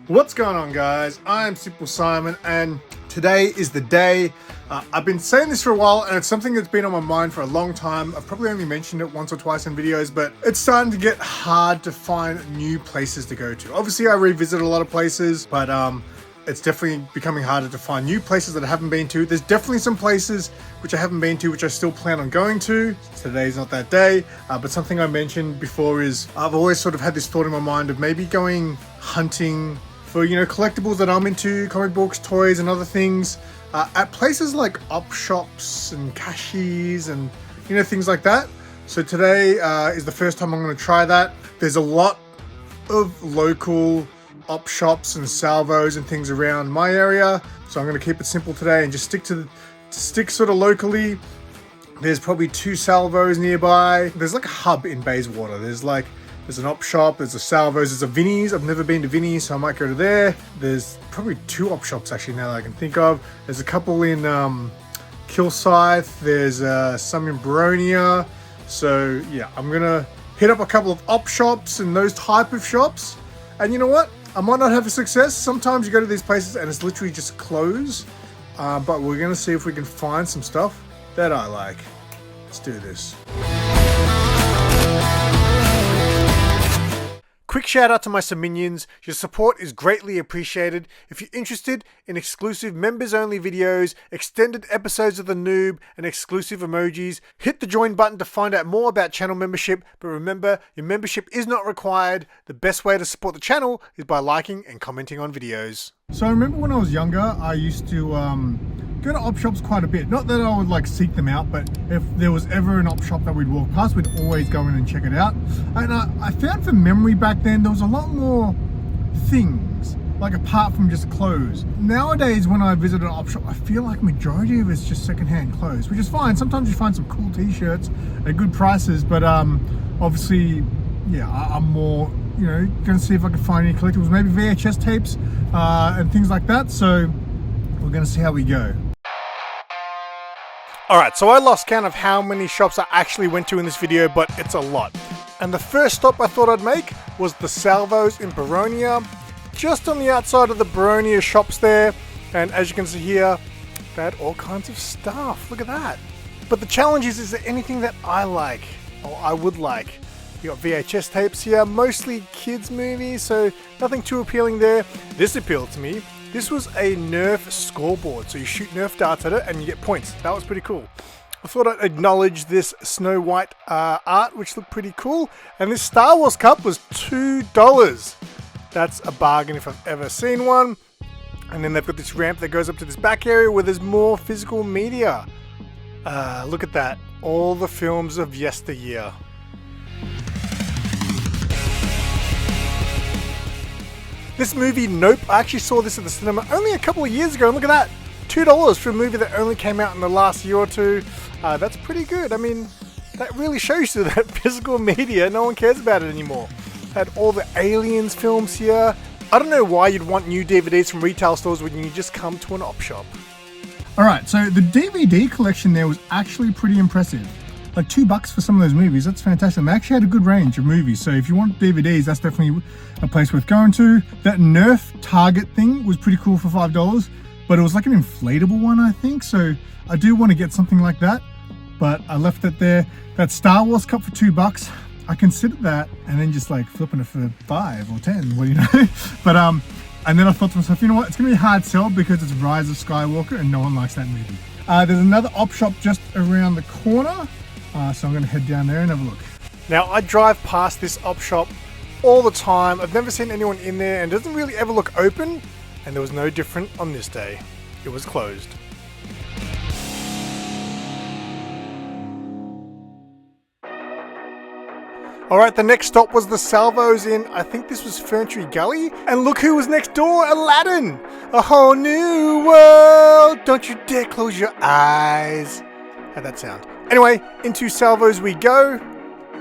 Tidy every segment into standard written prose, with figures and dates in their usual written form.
What's going on, guys? I'm SimpleSimon, and today is the day. I've been saying this for a while, and it's something that's been on my mind for a long time. I've probably only mentioned it once or twice in videos, but it's starting to get hard to find new places to go to. Obviously, I revisit a lot of places, but it's definitely becoming harder to find new places that I haven't been to. There's definitely some places which I haven't been to, which I still plan on going to. Today's not that day, but something I mentioned before is I've always sort of had this thought in my mind of maybe going hunting for, collectibles that I'm into, comic books, toys, and other things, at places like op shops and cashies and, things like that. So today is the first time I'm going to try that. There's a lot of local op shops and salvos and things around my area, so I'm going to keep it simple today and just stick sort of locally. There's probably 2 salvos nearby. There's like a hub in Bayswater. There's an op shop, there's a salvos, there's a VINNIES. I've never been to VINNIES, so I might go to there. There's probably 2 op shops actually now that I can think of. There's a couple in Kilsyth, there's some in Boronia. So yeah, I'm gonna hit up a couple of op shops and those type of shops. And you know what? I might not have a success. Sometimes you go to these places and it's literally just closed. But we're gonna see if we can find some stuff that I like. Let's do this. Quick shout out to my minions. Your support is greatly appreciated. If you're interested in exclusive members only videos, extended episodes of The Noob, and exclusive emojis, hit the join button to find out more about channel membership. But remember, your membership is not required. The best way to support the channel is by liking and commenting on videos. So I remember when I was younger, I used to go to op shops quite a bit. Not that I would seek them out, but if there was ever an op shop that we'd walk past, we'd always go in and check it out. And I found from memory back then, there was a lot more things, apart from just clothes. Nowadays, when I visit an op shop, I feel like majority of it's just secondhand clothes, which is fine. Sometimes you find some cool t-shirts at good prices, but obviously, yeah, I'm more, gonna see if I can find any collectibles, maybe VHS tapes and things like that. So we're gonna see how we go. Alright, so I lost count of how many shops I actually went to in this video, but it's a lot. And the first stop I thought I'd make was the Salvos in Boronia, just on the outside of the Boronia shops there. And as you can see here, they had all kinds of stuff. Look at that. But the challenge is there anything that I like, or I would like? You got VHS tapes here, mostly kids movies, so nothing too appealing there. This appealed to me. This was a Nerf scoreboard, so you shoot Nerf darts at it and you get points. That was pretty cool. I thought I'd acknowledge this Snow White art, which looked pretty cool. And this Star Wars cup was $2. That's a bargain if I've ever seen one. And then they've got this ramp that goes up to this back area where there's more physical media. Look at that. All the films of yesteryear. This movie, Nope, I actually saw this at the cinema only a couple of years ago, and look at that, $2 for a movie that only came out in the last year or two. That's pretty good. I mean, that really shows you that physical media, no one cares about it anymore. Had all the Aliens films here. I don't know why you'd want new DVDs from retail stores when you just come to an op shop. Alright, so the DVD collection there was actually pretty impressive. Like $2 for some of those movies, that's fantastic. They actually had a good range of movies, so if you want DVDs, that's definitely a place worth going to. That Nerf Target thing was pretty cool for $5, but it was like an inflatable one, I think, so I do want to get something like that, but I left it there. That Star Wars cup for $2, I considered that, and then just flipping it for 5 or 10, what do you know? But and then I thought to myself, you know what, it's gonna be a hard sell because it's Rise of Skywalker and no one likes that movie. There's another op shop just around the corner. So I'm going to head down there and have a look. Now, I drive past this op shop all the time. I've never seen anyone in there, and it doesn't really ever look open. And there was no different on this day. It was closed. Alright, the next stop was the Salvos in, I think this was Ferntree Gully. And look who was next door, Aladdin! A whole new world! Don't you dare close your eyes. How'd that sound? Anyway, into Salvos we go.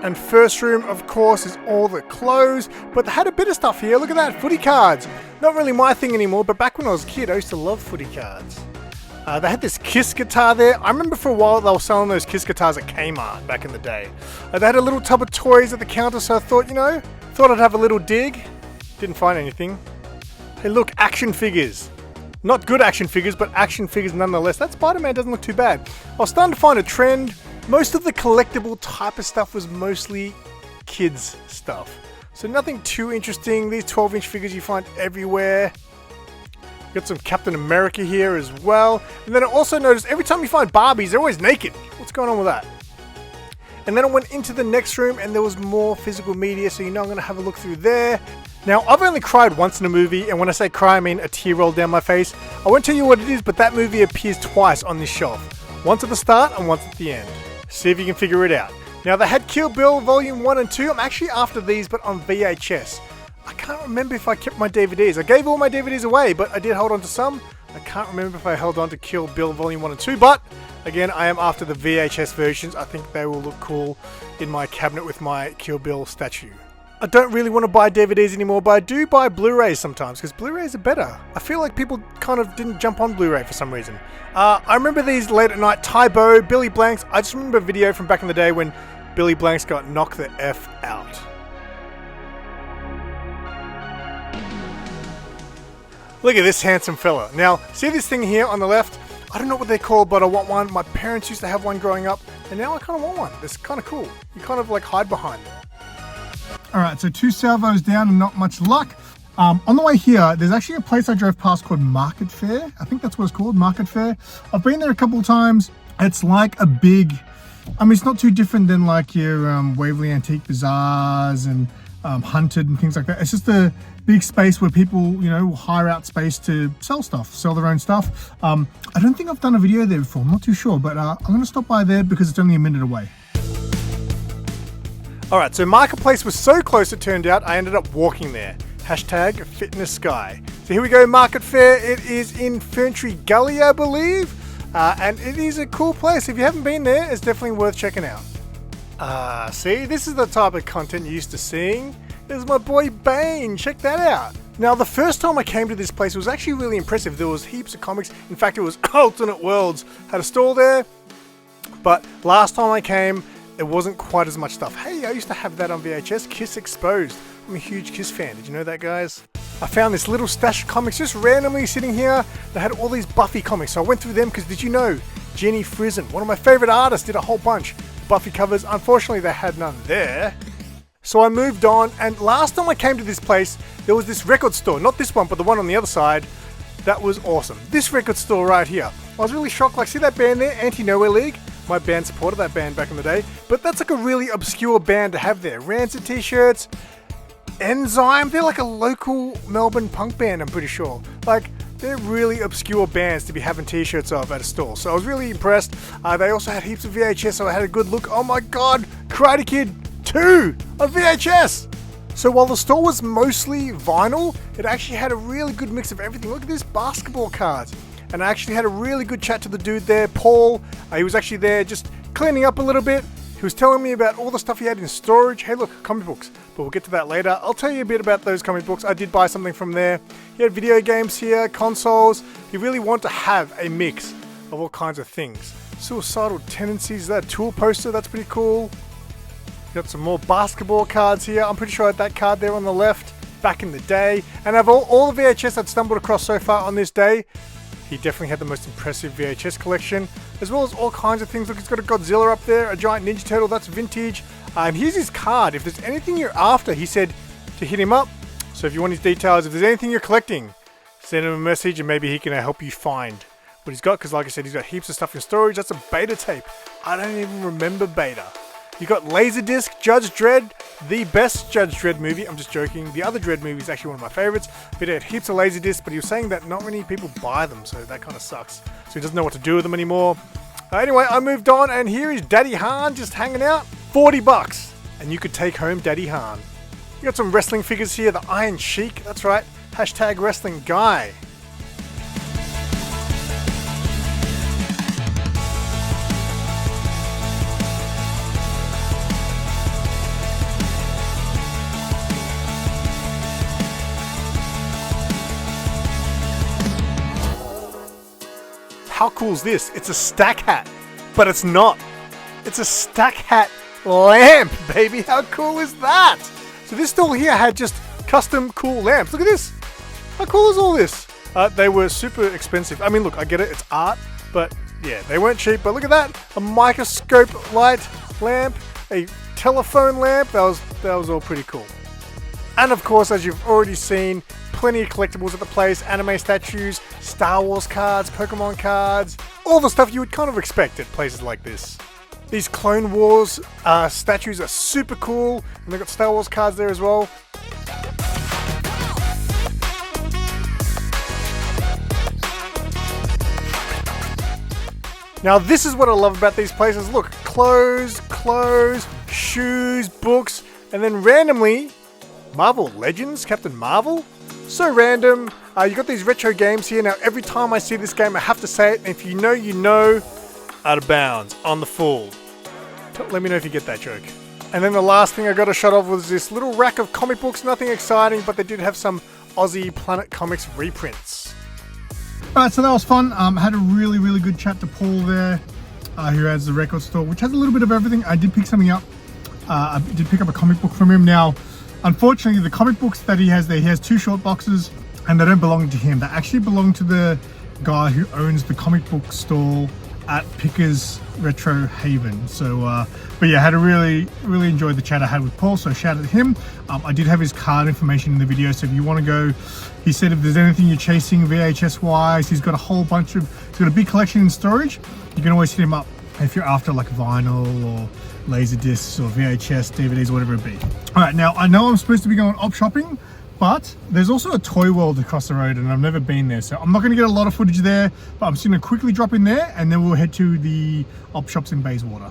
And first room, of course, is all the clothes. But they had a bit of stuff here. Look at that, footy cards. Not really my thing anymore, but back when I was a kid, I used to love footy cards. They had this Kiss guitar there. I remember for a while they were selling those Kiss guitars at Kmart back in the day. They had a little tub of toys at the counter, so I thought, thought I'd have a little dig. Didn't find anything. Hey look, action figures. Not good action figures, but action figures nonetheless. That Spider-Man doesn't look too bad. I was starting to find a trend. Most of the collectible type of stuff was mostly kids stuff. So nothing too interesting. These 12-inch figures you find everywhere. Got some Captain America here as well. And then I also noticed every time you find Barbies, they're always naked. What's going on with that? And then I went into the next room and there was more physical media, so you know I'm going to have a look through there. Now, I've only cried once in a movie, and when I say cry, I mean a tear rolled down my face. I won't tell you what it is, but that movie appears twice on this shelf. Once at the start and once at the end. See if you can figure it out. Now, they had Kill Bill Volume 1 and 2. I'm actually after these, but on VHS. I can't remember if I kept my DVDs. I gave all my DVDs away, but I did hold on to some. I can't remember if I held on to Kill Bill Volume 1 and 2, but again, I am after the VHS versions. I think they will look cool in my cabinet with my Kill Bill statue. I don't really want to buy DVDs anymore, but I do buy Blu-rays sometimes, because Blu-rays are better. I feel like people kind of didn't jump on Blu-ray for some reason. I remember these late at night, Tybo, Billy Blanks. I just remember a video from back in the day when Billy Blanks got knocked the F out. Look at this handsome fella. Now, see this thing here on the left? I don't know what they're called, but I want one. My parents used to have one growing up, and now I kind of want one. It's kind of cool. You kind of like hide behind it. Alright, so 2 salvos down and not much luck. On the way here, there's actually a place I drove past called Market Fair. I think that's what it's called, Market Fair. I've been there a couple of times. It's like a big... I mean, it's not too different than like your Waverley Antique Bazaars and Hunted and things like that. It's just a big space where people, you know, hire out space to sell stuff, sell their own stuff. I don't think I've done a video there before. I'm not too sure, but I'm going to stop by there because it's only a minute away. Alright, so Marketplace was so close it turned out I ended up walking there. Hashtag fitness guy. So here we go, Market Fair. It is in Ferntree Gully, I believe. And it is a cool place. If you haven't been there, it's definitely worth checking out. See, this is the type of content you're used to seeing. There's my boy Bane. Check that out. Now, the first time I came to this place, it was actually really impressive. There was heaps of comics. In fact, it was Alternate Worlds. Had a stall there. But last time I came, it wasn't quite as much stuff. Hey, I used to have that on VHS, Kiss Exposed. I'm a huge Kiss fan. Did you know that, guys? I found this little stash of comics just randomly sitting here. They had all these Buffy comics, so I went through them because did you know Jenny Frison, one of my favorite artists, did a whole bunch of Buffy covers. Unfortunately, they had none there. So I moved on, and last time I came to this place, there was this record store. Not this one, but the one on the other side. That was awesome. This record store right here. I was really shocked. Like, see that band there, Anti-Nowhere League? My band supported that band back in the day, but that's like a really obscure band to have there. Rancid t-shirts, Enzyme, they're like a local Melbourne punk band, I'm pretty sure. Like, they're really obscure bands to be having t-shirts of at a store, so I was really impressed. They also had heaps of VHS, so I had a good look. Oh my god, Karate Kid 2 on VHS! So while the store was mostly vinyl, it actually had a really good mix of everything. Look at this, basketball cards. And I actually had a really good chat to the dude there, Paul. He was actually there just cleaning up a little bit. He was telling me about all the stuff he had in storage. Hey look, comic books. But we'll get to that later. I'll tell you a bit about those comic books. I did buy something from there. He had video games here, consoles. He really wanted to have a mix of all kinds of things. Suicidal Tendencies, that Tool poster, that's pretty cool. Got some more basketball cards here. I'm pretty sure I had that card there on the left back in the day. And of all the VHS I'd stumbled across so far on this day, he definitely had the most impressive VHS collection, as well as all kinds of things. Look, he's got a Godzilla up there, a giant Ninja Turtle, that's vintage. And here's his card. If there's anything you're after, he said to hit him up. So if you want his details, if there's anything you're collecting, send him a message and maybe he can help you find what he's got. Because like I said, he's got heaps of stuff in storage. That's a beta tape. I don't even remember beta. You got Laserdisc, Judge Dredd, the best Judge Dredd movie. I'm just joking. The other Dredd movie is actually one of my favorites. But it had heaps of Laserdiscs, but he was saying that not many people buy them, so that kind of sucks. So he doesn't know what to do with them anymore. Anyway, I moved on, and here is Daddy Han just hanging out. $40, and you could take home Daddy Han. You got some wrestling figures here. The Iron Sheik, that's right. Hashtag wrestling guy. How cool is this? It's a stack hat, but it's not. It's a stack hat lamp, baby. How cool is that? So this stall here had just custom cool lamps. Look at this. How cool is all this? They were super expensive. I mean, look, I get it, it's art, but yeah, they weren't cheap. But look at that, a microscope light lamp, a telephone lamp. That was all pretty cool. And of course, as you've already seen, plenty of collectibles at the place, anime statues, Star Wars cards, Pokemon cards, all the stuff you would kind of expect at places like this. These Clone Wars statues are super cool, and they've got Star Wars cards there as well. Now this is what I love about these places. Look, clothes, shoes, books, and then randomly, Marvel Legends, Captain Marvel. So random. You got these retro games here. Now every time I see this game, I have to say it. And if you know, you know. Out of bounds, on the full. Let me know if you get that joke. And then the last thing I got to shut off was this little rack of comic books. Nothing exciting, but they did have some Aussie Planet Comics reprints. Alright, so that was fun. Had a really good chat to Paul there, who has the record store, which has a little bit of everything. I did pick something up. I did pick up a comic book from him. Now, unfortunately, the comic books that he has there, he has 2 short boxes, and they don't belong to him. They actually belong to the guy who owns the comic book store at Pickers Retro Haven. So, but yeah, I had a really enjoyed the chat I had with Paul, so shout out to him. I did have his card information in the video, so if you want to go, he said if there's anything you're chasing VHS wise, he's got a whole bunch of, he's got a big collection in storage. You can always hit him up if you're after like vinyl or laser discs or VHS, DVDs, whatever it be. All right, now I know I'm supposed to be going op shopping, but there's also a Toy World across the road and I've never been there. So I'm not gonna get a lot of footage there, but I'm just gonna quickly drop in there and then we'll head to the op shops in Bayswater.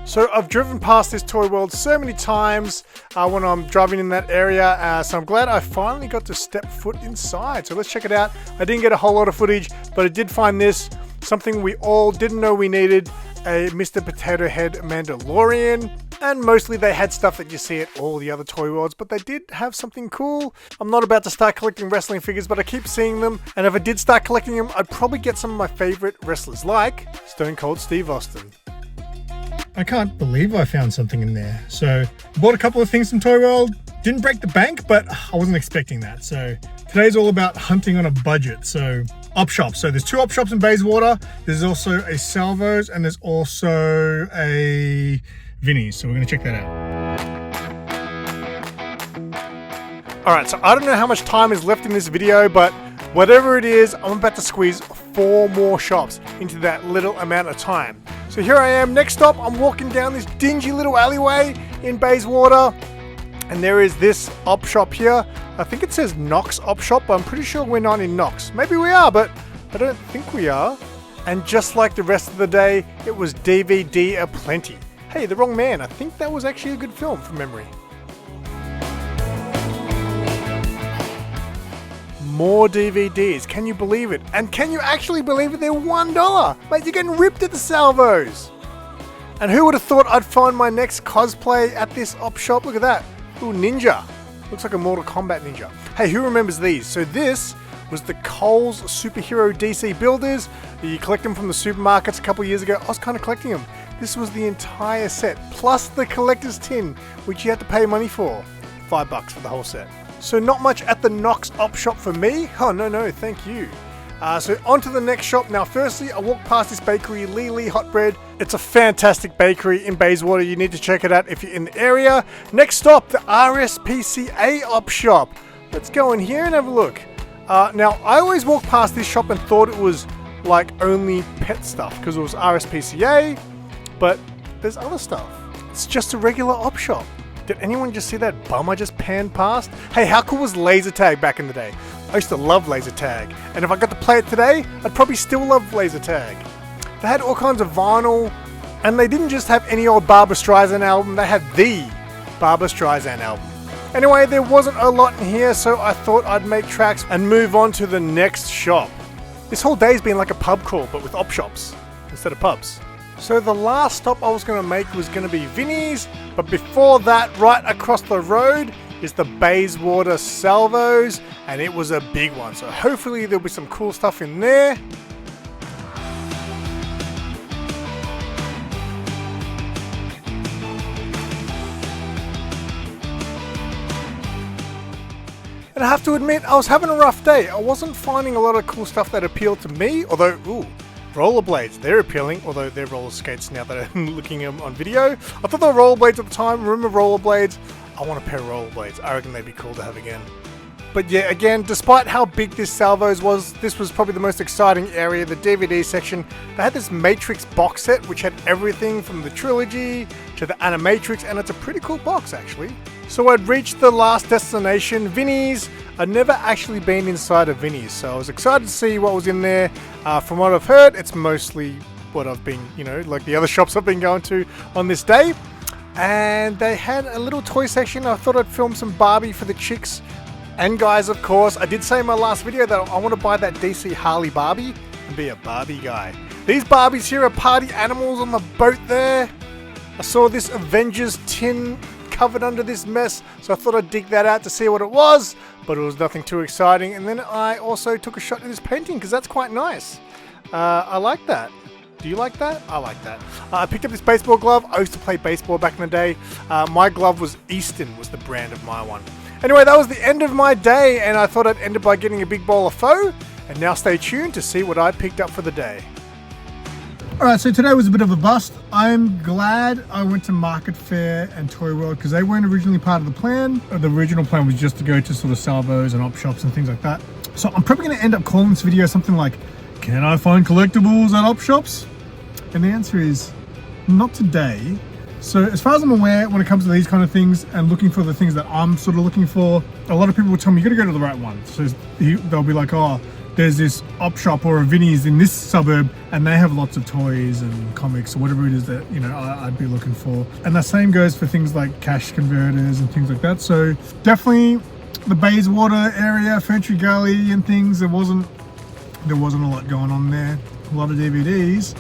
So I've driven past this Toy World so many times when I'm driving in that area, so I'm glad I finally got to step foot inside. So let's check it out. I didn't get a whole lot of footage, but I did find this, something we all didn't know we needed, a Mr. Potato Head Mandalorian. And mostly they had stuff that you see at all the other Toy Worlds, but they did have something cool. I'm not about to start collecting wrestling figures, but I keep seeing them. And if I did start collecting them, I'd probably get some of my favorite wrestlers like Stone Cold Steve Austin. I can't believe I found something in there. So bought a couple of things from Toy World. Didn't break the bank, but I wasn't expecting that. So today's all about hunting on a budget. So op shops. So there's 2 op shops in Bayswater. There's also a Salvos and there's also a VINNIES. So we're gonna check that out. All right, so I don't know how much time is left in this video, but whatever it is, I'm about to squeeze 4 more shops into that little amount of time. So here I am, next stop, I'm walking down this dingy little alleyway in Bayswater, and there is this op shop here. I think it says KNOX op shop, but I'm pretty sure we're not in KNOX. Maybe we are, but I don't think we are. And just like the rest of the day, it was DVD aplenty. Hey, the wrong man. I think that was actually a good film from memory. More DVDs. Can you believe it? And can you actually believe it? They're $1. Mate, you're getting ripped at the Salvos. And who would have thought I'd find my next cosplay at this op shop? Look at that. Ooh, ninja. Looks like a Mortal Kombat ninja. Hey, who remembers these? So this was the Kohl's Superhero DC Builders. You collect them from the supermarkets a couple years ago. I was kind of collecting them. This was the entire set, plus the collector's tin, which you had to pay money for. $5 for the whole set. So not much at the KNOX op shop for me. Oh, no, thank you. So on to the next shop. Now, firstly, I walked past this bakery, Lee Hot Bread. It's a fantastic bakery in Bayswater. You need to check it out if you're in the area. Next stop, the RSPCA op shop. Let's go in here and have a look. Now, I always walked past this shop and thought it was like only pet stuff because it was RSPCA, but there's other stuff. It's just a regular op shop. Did anyone just see that bum I just panned past? Hey, how cool was laser tag back in the day? I used to love laser tag, and if I got to play it today, I'd probably still love laser tag. They had all kinds of vinyl, and they didn't just have any old Barbra Streisand album, they had the Barbra Streisand album. Anyway, there wasn't a lot in here, so I thought I'd make tracks and move on to the next shop. This whole day's been like a pub crawl, but with op shops instead of pubs. So the last stop I was going to make was going to be VINNIES, but before that, right across the road is the Bayswater Salvos, and it was a big one. So hopefully there'll be some cool stuff in there. And I have to admit, I was having a rough day. I wasn't finding a lot of cool stuff that appealed to me, although, ooh, rollerblades, they're appealing, although they're roller skates now that I'm looking at them on video. I thought they were rollerblades at the time. Remember rollerblades? I want a pair of rollerblades. I reckon they'd be cool to have again. But yeah, again, despite how big this Salvos was, this was probably the most exciting area, the DVD section. They had this Matrix box set, which had everything from the trilogy to the Animatrix, and it's a pretty cool box, actually. So I'd reached the last destination, VINNIES. I'd never actually been inside of VINNIES, so I was excited to see what was in there. From what I've heard, it's mostly what I've been, you know, like the other shops I've been going to on this day. And they had a little toy section. I thought I'd film some Barbie for the chicks and guys, of course. I did say in my last video that I want to buy that DC Harley Barbie and be a Barbie guy. These Barbies here are party animals on the boat there. I saw this Avengers tin covered under this mess, so I thought I'd dig that out to see what it was, but it was nothing too exciting. And then I also took a shot at this painting because that's quite nice. I like that. Do you like that? I like that. I picked up this baseball glove. I used to play baseball back in the day. My glove was Easton, was the brand of my one. Anyway, that was the end of my day, and I thought I'd end it by getting a big bowl of pho. And now stay tuned to see what I picked up for the day. Alright, so today was a bit of a bust. I'm glad I went to Market Fair and Toy World because they weren't originally part of the plan. The original plan was just to go to sort of Salvos and op shops and things like that. So I'm probably going to end up calling this video something like, can I find collectibles at op shops? And the answer is, not today. So as far as I'm aware, when it comes to these kind of things and looking for the things that I'm sort of looking for, a lot of people will tell me, you got to go to the right one. So they'll be like, oh, there's this op shop or a VINNIES in this suburb and they have lots of toys and comics or whatever it is that, you know, I'd be looking for. And the same goes for things like cash converters and things like that. So definitely the Bayswater area, Ferntree, Gully and things, there wasn't a lot going on there. A lot of DVDs.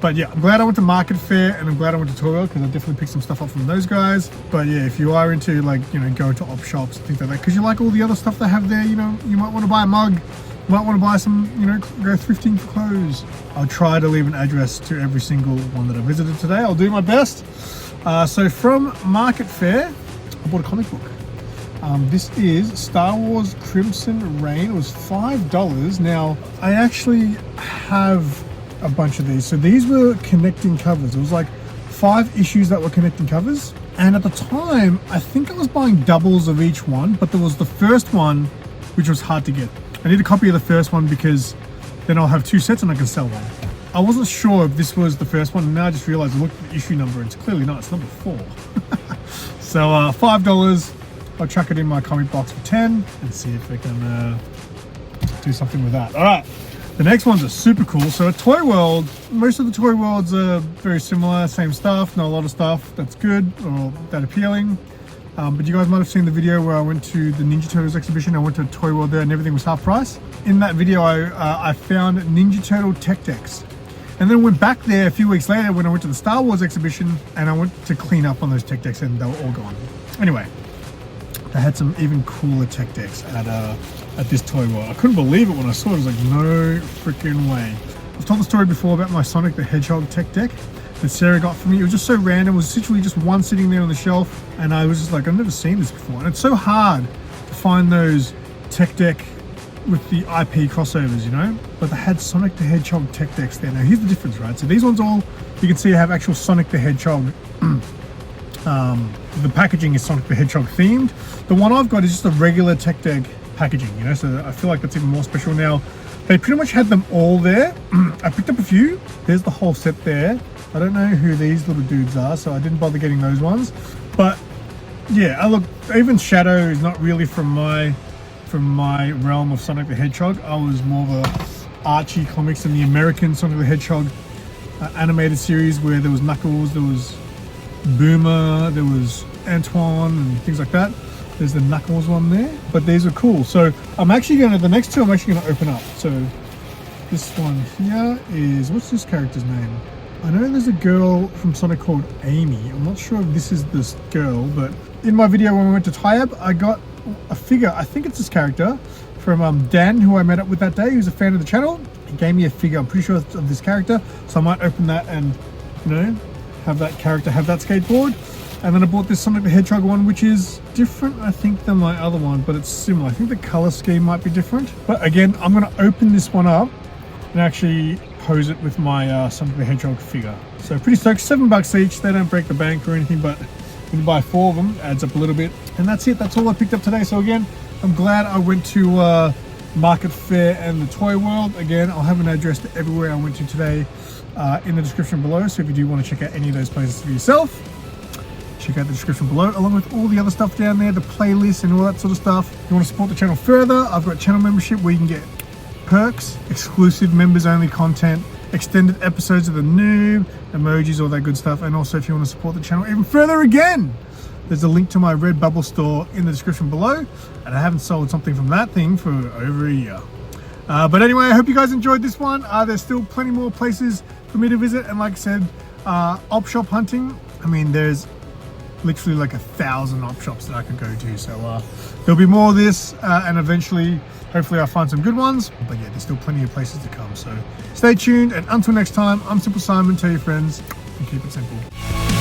But yeah, I'm glad I went to Market Fair and I'm glad I went to Toy World because I definitely picked some stuff up from those guys. But yeah, if you are into, like, you know, going to op shops and things like that, because you like all the other stuff they have there, you know, you might want to buy a mug, you might want to buy some, you know, go thrifting for clothes. I'll try to leave an address to every single one that I visited today. I'll do my best. So from Market Fair, I bought a comic book. This is Star Wars Crimson Reign. It was $5. Now, I actually have a bunch of these. So these were connecting covers. It was like 5 issues that were connecting covers. And at the time, I think I was buying doubles of each one, but there was the first one, which was hard to get. I need a copy of the first one because then I'll have 2 sets and I can sell one. I wasn't sure if this was the first one, and now I just realized I looked at the issue number and it's clearly not, it's number 4. So $5. I'll chuck it in my comic box for 10 and see if I can do something with that. All right. The next ones are super cool. So at Toy World, most of the Toy Worlds are very similar, same stuff, not a lot of stuff that's good or that appealing. But you guys might have seen the video where I went to the Ninja Turtles exhibition. I went to Toy World there and everything was half price. In that video, I found Ninja Turtle tech decks. And then went back there a few weeks later when I went to the Star Wars exhibition and I went to clean up on those tech decks and they were all gone. Anyway, they had some even cooler tech decks at this Toy World. I couldn't believe it when I saw it. I was like, no freaking way. I've told the story before about my Sonic the Hedgehog tech deck that Sarah got for me. It was just so random. It was literally just one sitting there on the shelf and I was just like, I've never seen this before. And it's so hard to find those tech deck with the IP crossovers, you know? But they had Sonic the Hedgehog tech decks there. Now here's the difference, right? So these ones all, you can see have actual Sonic the Hedgehog. The packaging is Sonic the Hedgehog themed. The one I've got is just a regular tech deck packaging, you know, so I feel like that's even more special now. They pretty much had them all there. I picked up a few. There's the whole set there. I don't know who these little dudes are, so I didn't bother getting those ones. But yeah, look, even Shadow is not really from my realm of Sonic the Hedgehog. I was more of a Archie comics and the American Sonic the Hedgehog animated series where there was Knuckles, there was Boomer, there was Antoine and things like that. There's the Knuckles one there, but these are cool. So I'm actually going to, the next two I'm actually going to open up. So this one here is, what's this character's name? I know there's a girl from Sonic called Amy. I'm not sure if this is this girl, but in my video when we went to Tyab, I got a figure, I think it's this character, from Dan, who I met up with that day, who's a fan of the channel. He gave me a figure, I'm pretty sure it's of this character, so I might open that and, you know, have that character have that skateboard. And then I bought this Sonic the Hedgehog one, which is different, I think, than my other one, but it's similar. I think the color scheme might be different. But again, I'm going to open this one up and actually pose it with my Sonic the Hedgehog figure. So pretty stoked. $7 each. They don't break the bank or anything, but when you buy 4 of them, it adds up a little bit. And that's it. That's all I picked up today. So again, I'm glad I went to Market Fair and the Toy World. Again, I'll have an address to everywhere I went to today in the description below. So if you do want to check out any of those places for yourself, check out the description below, along with all the other stuff down there, the playlist and all that sort of stuff. If you want to support the channel further, I've got channel membership where you can get perks, exclusive members only content, extended episodes of the Noob, emojis, all that good stuff. And also if you want to support the channel even further again, there's a link to my Redbubble store in the description below. And I haven't sold something from that thing for over a year. But anyway, I hope you guys enjoyed this one. There's still plenty more places for me to visit. And like I said, op shop hunting, I mean, there's literally like 1,000 op shops that I could go to. So there'll be more of this and eventually, hopefully I'll find some good ones. But yeah, there's still plenty of places to come. So stay tuned, and until next time, I'm SimpleSimon. Tell your friends and keep it simple.